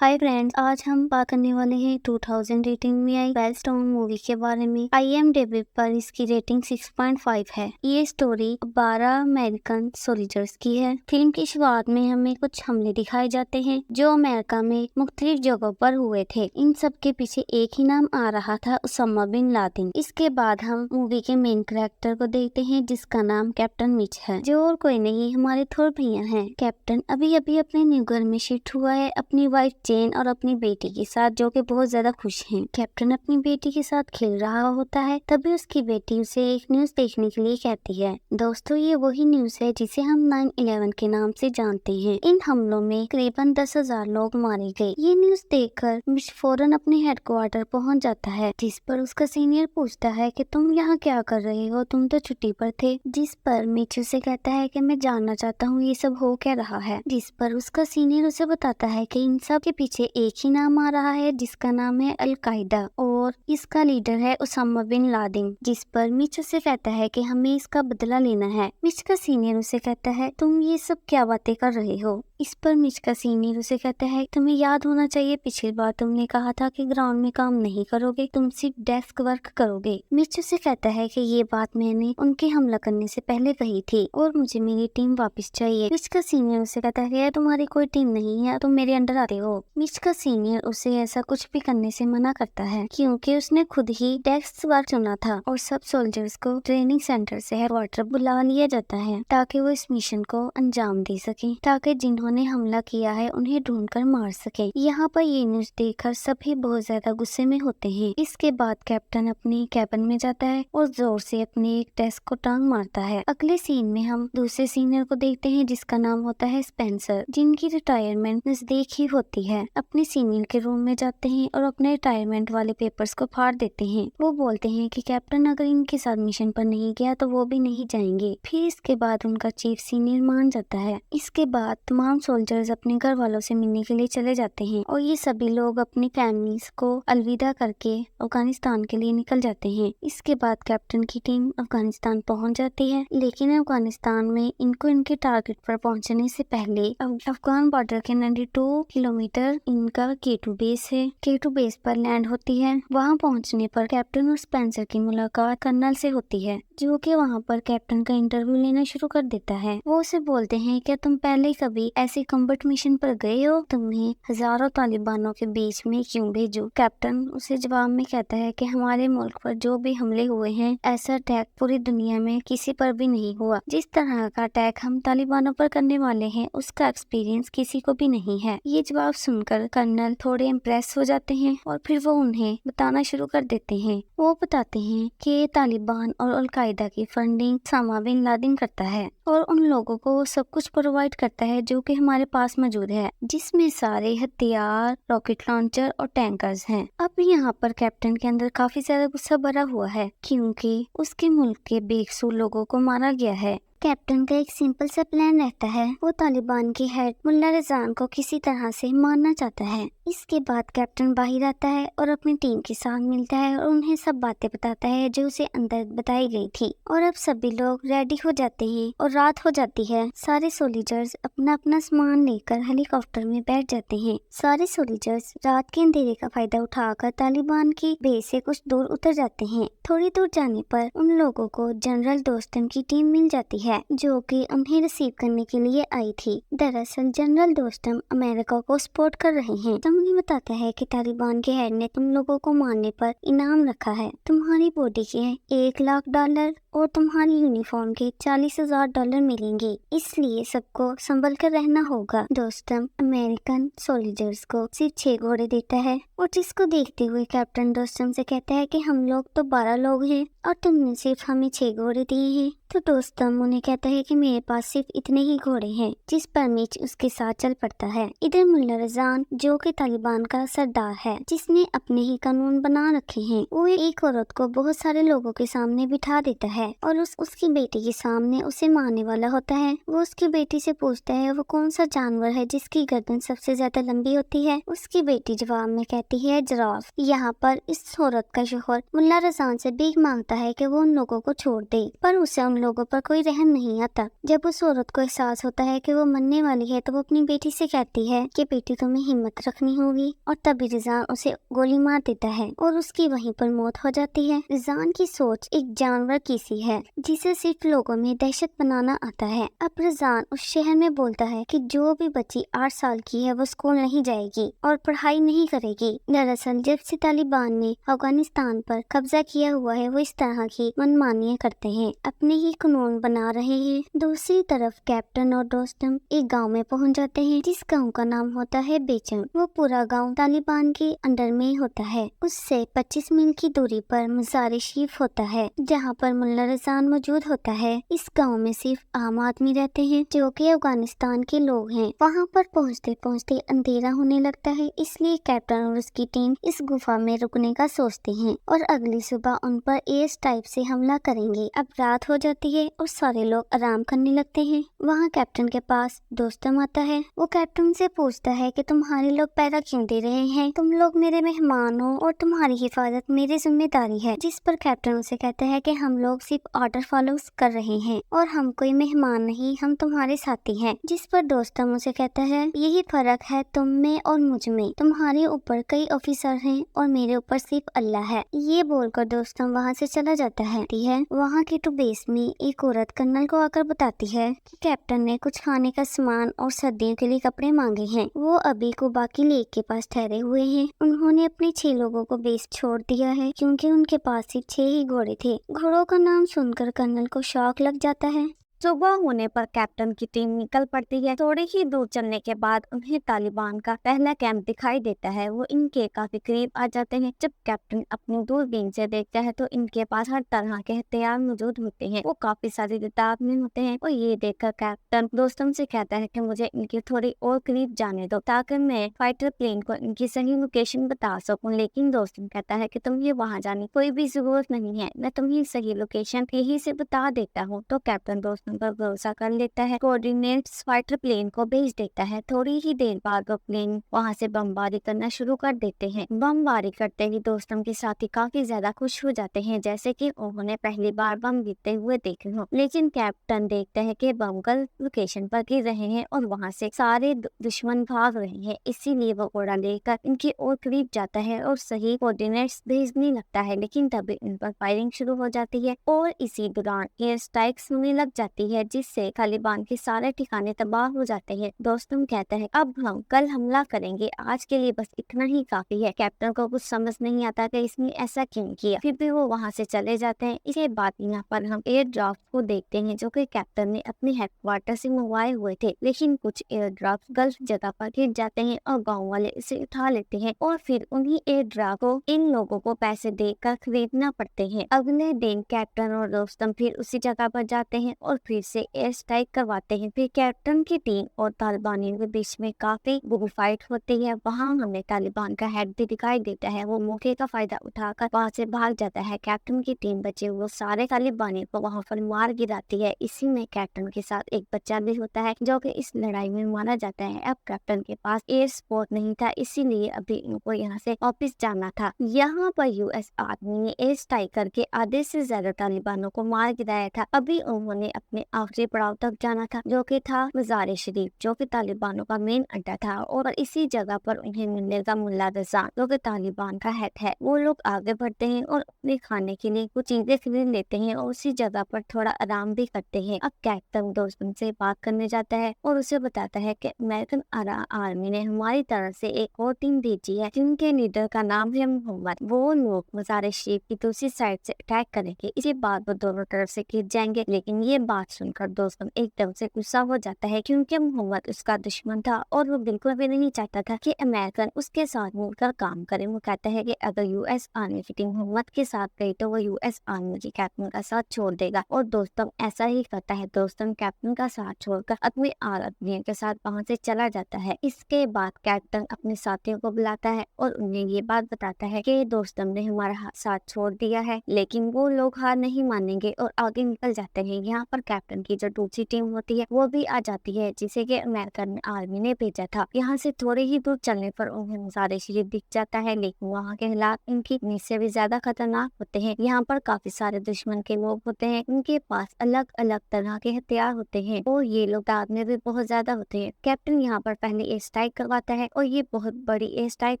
Hi friends, आज हम बात करने वाले हैं 2018 में आई वेलस्टोन मूवी के बारे में। IMDb पर इसकी रेटिंग 6.5 है। ये स्टोरी 12 अमेरिकन सोल्जर्स की है। फिल्म की शुरुआत में हमें कुछ हमले दिखाए जाते हैं जो अमेरिका में मुख्तलिफ जगहों पर हुए थे। इन सब के पीछे एक ही नाम आ रहा था, उसामा बिन लादेन। इसके बाद हम मूवी के मेन कैरेक्टर को देखते हैं जिसका नाम कैप्टन मिच है, जो और कोई नहीं हमारे थोर भैया हैं। कैप्टन अभी अभी अपने न्यू घर में शिफ्ट हुआ है अपनी वाइफ जेन और अपनी बेटी के साथ, जो कि बहुत ज्यादा खुश हैं। कैप्टन अपनी बेटी के साथ खेल रहा होता है, तभी उसकी बेटी उसे एक न्यूज देखने के लिए कहती है। दोस्तों, ये वही न्यूज है जिसे हम 9/11 के नाम से जानते हैं। इन हमलों में करीबन 10,000 लोग मारे गए। ये न्यूज देखकर मिच फौरन अपने हेडक्वार्टर पहुंच जाता है, जिस पर उसका सीनियर पूछता है कि तुम यहाँ क्या कर रहे हो, तुम तो छुट्टी पर थे। जिस पर मिच उसे कहता है कि मैं जानना चाहता हूँ ये सब हो क्या रहा है। जिस पर उसका सीनियर उसे बताता है कि इन सब के पीछे एक ही नाम आ रहा है जिसका नाम है अल-कायदा और इसका लीडर है उसामा बिन लादेन। जिस पर मिच उसे कहता है कि हमें इसका बदला लेना है। मिच का सीनियर उसे कहता है तुम ये सब क्या बातें कर रहे हो। इस पर मिच का सीनियर उसे कहता है तुम्हें याद होना चाहिए पिछली बार तुमने कहा था कि ग्राउंड में काम नहीं करोगे, तुम सिर्फ डेस्क वर्क करोगे। मिच उसे कहता है कि ये बात मैंने उनके हमला करने से पहले कही थी और मुझे मेरी टीम वापस चाहिए। मिच का सीनियर उसे कहता है तुम्हारी कोई टीम नहीं है, तुम मेरे अंडर आते हो। मिच का सीनियर उसे ऐसा कुछ भी करने से मना करता है क्योंकि उसने खुद ही डेस्क वर्क चुना था और सब सोल्जर्स को ट्रेनिंग सेंटर से हेडक्वार्टर बुला लिया जाता है ताकि वो इस मिशन को अंजाम दे सके, ताकि जिन्होंने हमला किया है उन्हें ढूंढकर मार सके। यहाँ पर ये न्यूज देखकर सभी बहुत ज्यादा गुस्से में होते हैं। इसके बाद कैप्टन अपनी कैबिन में जाता है और जोर से अपने एक डेस्क को टांग मारता है। अगले सीन में हम दूसरे सीनियर को देखते हैं जिसका नाम होता है स्पेंसर, जिनकी रिटायरमेंट नजदीक ही होती है। अपने सीनियर के रूम में जाते हैं और अपने रिटायरमेंट वाले पेपर्स को फाड़ देते हैं। वो बोलते हैं कि कैप्टन अगर इनके साथ मिशन पर नहीं गया तो वो भी नहीं जाएंगे। फिर इसके बाद उनका चीफ सीनियर मान जाता है। इसके बाद तमाम सोल्जर्स अपने घर वालों से मिलने के लिए चले जाते हैं और ये सभी लोग अपनी फैमिलीज को अलविदा करके अफगानिस्तान के लिए निकल जाते हैं। इसके बाद कैप्टन की टीम अफगानिस्तान पहुंच जाती है, लेकिन अफगानिस्तान में इनको इनके टारगेट पर पहुंचने से पहले अफगान बॉर्डर के 92 किलोमीटर इनका K2 बेस है। K2 बेस पर लैंड होती है। वहां पहुंचने पर कैप्टन और स्पेंसर की मुलाकात कर्नल से होती है, जो कि वहां पर कैप्टन का इंटरव्यू लेना शुरू कर देता है। वो उसे बोलते हैं क्या तुम पहले कभी ऐसे कम्बट मिशन पर गए हो, तुम्हें हजारों तालिबानों के बीच में क्यों भेजो। कैप्टन उसे जवाब में कहता है कि हमारे मुल्क पर जो भी हमले हुए हैं, ऐसा अटैक पूरी दुनिया में किसी पर भी नहीं हुआ। जिस तरह का अटैक हम तालिबानों पर करने वाले हैं उसका एक्सपीरियंस किसी को भी नहीं है। ये जवाब सुनकर कर्नल थोड़े इम्प्रेस हो जाते हैं और फिर वो उन्हें बताना शुरू कर देते हैं। वो बताते हैं कि तालिबान और अल-कायदा की फंडिंग उसामा बिन लादेन करता है और उन लोगों को वो सब कुछ प्रोवाइड करता है जो कि हमारे पास मौजूद है, जिसमें सारे हथियार, रॉकेट लॉन्चर और टैंकर्स हैं। अब यहाँ पर कैप्टन के अंदर काफी ज्यादा गुस्सा भरा हुआ है क्योंकि उसके मुल्क के बेकसूर लोगों को मारा गया है। कैप्टन का एक सिंपल सा प्लान रहता है, वो तालिबान के हेड मुल्ला रिजवान को किसी तरह से मारना चाहता है। इसके बाद कैप्टन बाहर आता है और अपनी टीम के साथ मिलता है और उन्हें सब बातें बताता है जो उसे अंदर बताई गई थी। और अब सभी लोग रेडी हो जाते हैं और रात हो जाती है। सारे सोल्जर्स अपना अपना सामान लेकर हेलीकॉप्टर में बैठ जाते हैं। सारे सोल्जर्स रात के अंधेरे का फायदा उठाकर तालिबान की बेस से कुछ दूर उतर जाते हैं। थोड़ी दूर जाने पर उन लोगों को जनरल दोस्तम की टीम मिल जाती है, जो कि उन्हें रिसीव करने के लिए आई थी। दरअसल जनरल दोस्तम अमेरिका को सपोर्ट कर रहे हैं। उन्हें बताता है कि तालिबान के हेड ने तुम लोगों को मारने पर इनाम रखा है, तुम्हारी बॉडी के $1,00,000 और तुम्हारी यूनिफॉर्म के $40,000 मिलेंगे, इसलिए सबको संभल कर रहना होगा। दोस्तम अमेरिकन सोल्जर्स को सिर्फ 6 घोड़े देता है और जिसको देखते हुए कैप्टन दोस्तम से कहता है कि हम लोग तो 12 लोग हैं और तुमने सिर्फ हमें 6 घोड़े दिए हैं। तो दोस्तम उन्हें कहता है कि मेरे पास सिर्फ इतने ही घोड़े हैं, जिस पर मिच उसके साथ चल पड़ता है। इधर मुल्ला रिजवान, जो कि तालिबान का सरदार है, जिसने अपने ही कानून बना रखे हैं, वो एक औरत को बहुत सारे लोगों के सामने बिठा देता है ہے और उसकी बेटी के सामने उसे मारने वाला होता है। वो उसकी बेटी से पूछता है वो कौन सा जानवर है जिसकी गर्दन सबसे ज्यादा लंबी होती है। उसकी बेटी जवाब में कहती है जिराफ। यहाँ पर इस औरत का शोहर मुल्ला रज़ान से भीख मांगता है कि वो उन लोगों को छोड़ दे, पर उसे उन लोगों पर कोई रहम नहीं आता। जब उस औरत को एहसास होता है कि वो मरने वाली है तो वो अपनी बेटी से कहती है कि बेटी तुम्हें हिम्मत रखनी होगी, और तभी रिजान उसे गोली मार देता है और उसकी वहीं पर मौत हो जाती है। रिजान की सोच एक जानवर की सी है जिसे सिर्फ लोगों में दहशत बनाना आता है। अब रिजान उस शहर में बोलता है कि जो भी बच्ची 8 साल की है वो स्कूल नहीं जाएगी और पढ़ाई नहीं करेगी। दरअसल जब से तालिबान ने अफगानिस्तान पर कब्जा किया हुआ है वो इस तरह की मनमानियां करते हैं, अपने ही कानून बना रहे हैं। दूसरी तरफ कैप्टन और दोस्तम एक गांव में पहुंच जाते हैं जिस गांव का नाम होता है बेचम। वो पूरा गांव तालिबान के अंडर में होता है। उससे 25 मील की दूरी पर मज़ार शरीफ होता है जहां पर मुल्ला रज़ान मौजूद होता है। इस गांव में सिर्फ आम आदमी रहते हैं जो कि अफगानिस्तान के लोग हैं। वहां पर पहुंचते पहुंचते अंधेरा होने लगता है, इसलिए कैप्टन और उसकी टीम इस गुफा में रुकने का सोचते हैं और अगली सुबह उन पर एयर स्ट्राइक से हमला करेंगे। अब रात हो जाती है और सारे लोग आराम करने लगते हैं। वहाँ कैप्टन के पास दोस्तम आता है। वो कैप्टन से पूछता है कि तुम्हारे लोग पैदा क्यों दे रहे हैं, तुम लोग मेरे मेहमान हो और तुम्हारी हिफाजत मेरी जिम्मेदारी है। जिस पर कैप्टन उसे कहता है कि हम लोग सिर्फ ऑर्डर फॉलो कर रहे हैं और हम कोई मेहमान नहीं, हम तुम्हारे साथी हैं। जिस पर दोस्तम उसे कहता है यही फर्क है तुम में और मुझ में, तुम्हारे ऊपर कई ऑफिसर हैं और मेरे ऊपर सिर्फ अल्लाह है। ये बोलकर दोस्तम वहाँ से चला जाता है। वहाँ के टू बेस में एक औरत कर्नल को आकर बताती है कि कैप्टन ने कुछ खाने का सामान और सर्दियों के लिए कपड़े मांगे हैं। वो अभी को बाकी लेक के पास ठहरे हुए हैं। उन्होंने अपने 6 लोगों को बेस छोड़ दिया है क्योंकि उनके पास सिर्फ 6 ही घोड़े थे। घोड़ों का नाम सुनकर कर्नल को शौक लग जाता है। सुबह होने पर कैप्टन की टीम निकल पड़ती है। थोड़ी ही दूर चलने के बाद उन्हें तालिबान का पहला कैंप दिखाई देता है। वो इनके काफी करीब आ जाते हैं। जब कैप्टन अपनी दूरबीन से देखता है तो इनके पास हर तरह के हथियार मौजूद होते हैं। वो काफी सारी तादाद में होते हैं और ये देखकर कैप्टन दोस्तों से कहता है कि मुझे इनके थोड़ी और करीब जाने दो ताकि मैं फाइटर प्लेन को इनकी सही लोकेशन बता सकूं। लेकिन दोस्तों कहता है कि तुम्हें वहाँ जाने की कोई भी जरूरत नहीं है, मैं तुम्हें सही लोकेशन यही से बता देता हूँ। तो कैप्टन दोस्तों पर भरोसा कर लेता है, कोऑर्डिनेट्स फाइटर प्लेन को भेज देता है। थोड़ी ही देर बाद वो प्लेन वहाँ से बमबारी करना शुरू कर देते हैं। बमबारी करते ही दोस्तों के साथी काफी ज्यादा खुश हो जाते हैं जैसे कि उन्होंने पहली बार बम गिरते हुए देखे हो। लेकिन कैप्टन देखते हैं कि बम गलत लोकेशन पर गिर रहे हैं और वहाँ से सारे दुश्मन भाग रहे हैं, इसीलिए वो घोड़ा लेकर इनके और करीब जाता है और सही कोऑर्डिनेट्स भेजने लगता है। लेकिन तभी इन पर फायरिंग शुरू हो जाती है और इसी दौरान एयर स्ट्राइक्स होने लग जाती है जिससे तालिबान के सारे ठिकाने तबाह हो जाते हैं। दोस्तम कहता है अब हम कल हमला करेंगे, आज के लिए बस इतना ही काफी है। कैप्टन को कुछ समझ नहीं आता कि इसने ऐसा क्यों किया, फिर भी वो वहाँ से चले जाते हैं। इसके बाद यहाँ पर हम एयर ड्राफ्ट को देखते हैं जो कि कैप्टन ने अपने हेडक्वार्टर से मंगवाए हुए थे। लेकिन कुछ एयर ड्राफ्ट गलत जगह पर गिर जाते हैं और गाँव वाले इसे उठा लेते हैं और फिर उन्हीं एयर ड्राफ्ट को इन लोगों को पैसे देकर खरीदना पड़ते हैं। अगले दिन कैप्टन और दोस्तम फिर उसी जगह पर जाते हैं और फिर से एयर स्ट्राइक करवाते हैं। फिर कैप्टन की टीम और तालिबानियों के बीच में काफी बुरी फाइट होती है। वहाँ हमें तालिबान का हेड भी दिखाई देता है। वो मौके का फायदा उठाकर वहाँ से भाग जाता है। कैप्टन की टीम बचे हुए सारे तालिबानियों को वहाँ पर मार गिराती है। इसी में कैप्टन के साथ एक बच्चा भी होता है जो कि इस लड़ाई में मारा जाता है। अब कैप्टन के पास एयर सपोर्ट नहीं था, इसीलिए अभी इनको यहाँ से वापिस जाना था। यहाँ पर यूएस आर्मी ने एयर स्ट्राइक करके आधे से ज्यादा तालिबानों को मार गिराया था। अभी उन्होंने अपने आखिरी पड़ाव तक जाना था जो कि था मज़ार शरीफ, जो कि तालिबानों का मेन अड्डा था और इसी जगह पर उन्हें मिलेगा मुल्ला रज़ान जो कि तालिबान का हेड है। वो लोग आगे बढ़ते हैं और अपने खाने के लिए कुछ चीजें खरीद लेते हैं और उसी जगह पर थोड़ा आराम भी करते हैं। अब कैप्टन दोस्तों से बात करने जाता है और उसे बताता है कि अमेरिकन आर्मी ने हमारी तरफ से एक और टीम भेजी है जिनके लीडर का नाम है मोहम्मद। वो लोग मज़ार शरीफ की दूसरी साइड से अटैक करेंगे, इसके बाद वो दोनों तरफ से गिर जाएंगे। लेकिन ये बात बात सुनकर दोस्तम एकदम से गुस्सा हो जाता है, क्योंकि मोहम्मद उसका दुश्मन था और वो बिल्कुल भी नहीं चाहता था कि अमेरिकन उसके साथ मिलकर काम करे। वो कहता है कि अगर यूएस आर्मी की टीम मोहम्मद के साथ गई तो वो यूएस आर्मी के कैप्टन का साथ छोड़ देगा, और दोस्तम ऐसा ही करता है। दोस्तम कैप्टन का साथ छोड़कर अपने आदमियों के साथ वहाँ से चला जाता है। इसके बाद कैप्टन अपने साथियों को बुलाता है और उन्हें ये बात बताता है कि दोस्तम ने हमारा साथ छोड़ दिया है, लेकिन वो लोग हार नहीं मानेंगे और आगे निकल जाते हैं। यहाँ पर कैप्टन की जो दूसरी टीम होती है वो भी आ जाती है, जिसे कि अमेरिकन आर्मी ने भेजा था। यहाँ से थोड़े ही दूर चलने पर उन्हें मज़ार शरीफ दिख जाता है, लेकिन वहाँ के हालात इनकी उम्मीद से भी ज्यादा खतरनाक होते हैं। यहाँ पर काफी सारे दुश्मन के लोग होते हैं, उनके पास अलग अलग तरह के हथियार होते हैं और ये लोग तादाद में भी बहुत ज्यादा होते हैं। कैप्टन यहाँ पर पहले एयर स्ट्राइक करवाता है और ये बहुत बड़ी एयर स्ट्राइक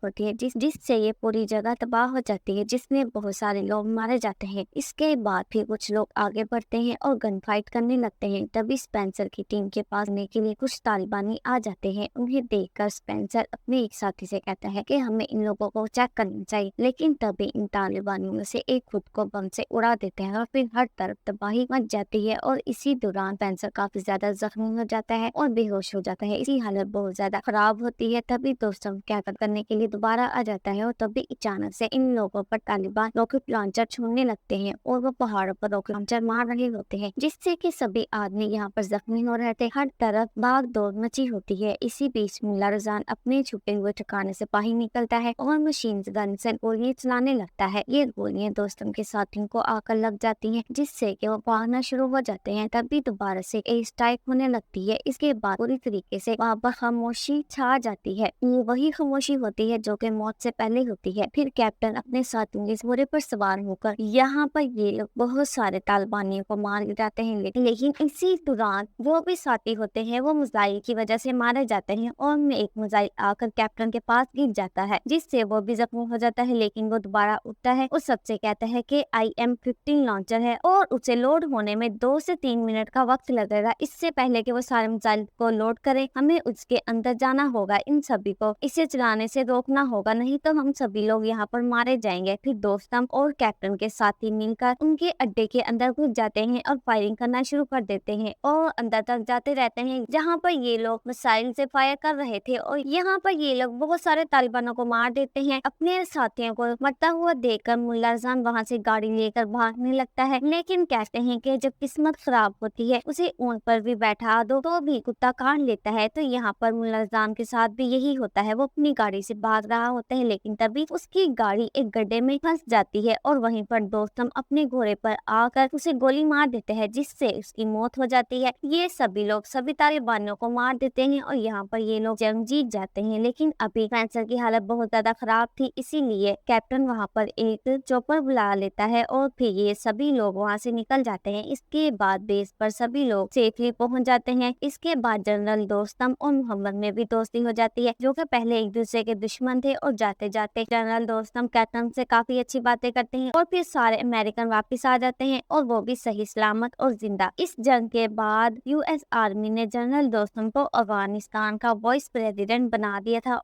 होती है जिससे ये पूरी जगह तबाह हो जाती है, जिसमें बहुत सारे लोग मारे जाते हैं। इसके बाद भी कुछ लोग आगे बढ़ते हैं और गन फाइट करने लगते हैं। तभी स्पेंसर की टीम के पास आने के लिए कुछ तालिबानी आ जाते हैं। उन्हें देखकर स्पेंसर अपने एक साथी से कहता है कि हमें इन लोगों को चेक करना चाहिए, लेकिन तभी इन तालिबानियों में से एक खुद को बम से उड़ा देते हैं और फिर हर तरफ तबाही मच जाती है। और इसी दौरान स्पेंसर काफी ज्यादा जख्मी हो जाता है और बेहोश हो जाता है। इसी हालत बहुत ज्यादा खराब होती है। तभी दोस्तम क्या करने के लिए दोबारा आ जाता है और तभी अचानक से इन लोगों पर तालिबान रॉकेट लॉन्चर छोड़ने लगते हैं और वो पहाड़ों पर रॉकेट लॉन्चर मार रहे होते हैं, जिससे कि सभी आदमी यहाँ पर जख्मी हो रहे थे। हर तरफ भाग दौड़ मची होती है। इसी बीच मुल्ला रजान अपने छुपे हुए ठिकाने से बाहर निकलता है और मशीन गन से गोलियां चलाने लगता है। ये गोलियां दोस्तम के साथियों को आकर लग जाती हैं, जिससे कि वो भागना शुरू हो जाते हैं। तभी दोबारा से एयर स्ट्राइक होने लगती है। इसके बाद पूरी तरीके से वहाँ पर खामोशी छा जाती है। ये वही खामोशी होती है जो कि मौत से पहले होती है। फिर कैप्टन अपने साथियों के घोड़े पर सवार होकर यहाँ पर ये लोग बहुत सारे तालिबानियों को मार जाते हैं, लेकिन इसी दौरान वो भी साथी होते हैं वो मिसाइल की वजह से मारे जाते हैं और उनमें एक मिसाइल आकर कैप्टन के पास गिर जाता है, जिससे वो भी जख्मी हो जाता है। लेकिन वो दोबारा उठता है और सबसे कहता है कि IM-15 लॉन्चर है और उसे लोड होने में 2 से 3 मिनट का वक्त लगेगा। इससे पहले कि वो सारे मिसाइल को लोड करे हमें उसके अंदर जाना होगा। इन सभी को इसे चलाने से रोकना होगा, नहीं तो हम सभी लोग यहाँ पर मारे जाएंगे। फिर दोस्तम और कैप्टन के साथी मिलकर उनके अड्डे के अंदर घुस जाते हैं और फायरिंग करना शुरू कर देते हैं और अंदर तक जाते रहते हैं, जहाँ पर ये लोग मिसाइल से फायर कर रहे थे। और यहाँ पर ये लोग बहुत सारे तालिबानों को मार देते हैं। अपने साथियों को मरता हुआ देखकर मुल्ला रजान वहाँ से गाड़ी लेकर भागने लगता है, लेकिन कहते हैं कि जब किस्मत खराब होती है उसे ऊंट पर भी बैठा दो तो भी कुत्ता काट लेता है। तो यहाँ पर मुल्ला रजान के साथ भी यही होता है। वो अपनी गाड़ी से भाग रहा होता है, लेकिन तभी उसकी गाड़ी एक गड्ढे में फंस जाती है और वहीं पर दोस्तम अपने घोड़े पर आकर उसे गोली मार देते हैं, जिससे उसकी मौत हो जाती है। ये सभी लोग सभी तालिबानियों को मार देते हैं और यहाँ पर ये लोग जंग जीत जाते हैं। लेकिन अभी स्पेंसर की हालत बहुत ज्यादा खराब थी, इसीलिए कैप्टन वहाँ पर एक चॉपर बुला लेता है और फिर ये सभी लोग वहाँ से निकल जाते हैं। इसके बाद बेस पर सभी लोग सेफली पहुंच जाते हैं। इसके बाद जनरल दोस्तम और मोहम्मद में भी दोस्ती हो जाती है, जो कि पहले एक दूसरे के दुश्मन थे। और जाते जाते जनरल दोस्तम कैप्टन से काफी अच्छी बातें करते हैं और फिर सारे अमेरिकन वापस आ जाते हैं और वो भी सही सलामत और जिंदा। इस जंग के बाद यूएस आर्मी ने जनरल दोस्तम को अफगानिस्तान का वाइस प्रेसिडेंट बना दिया था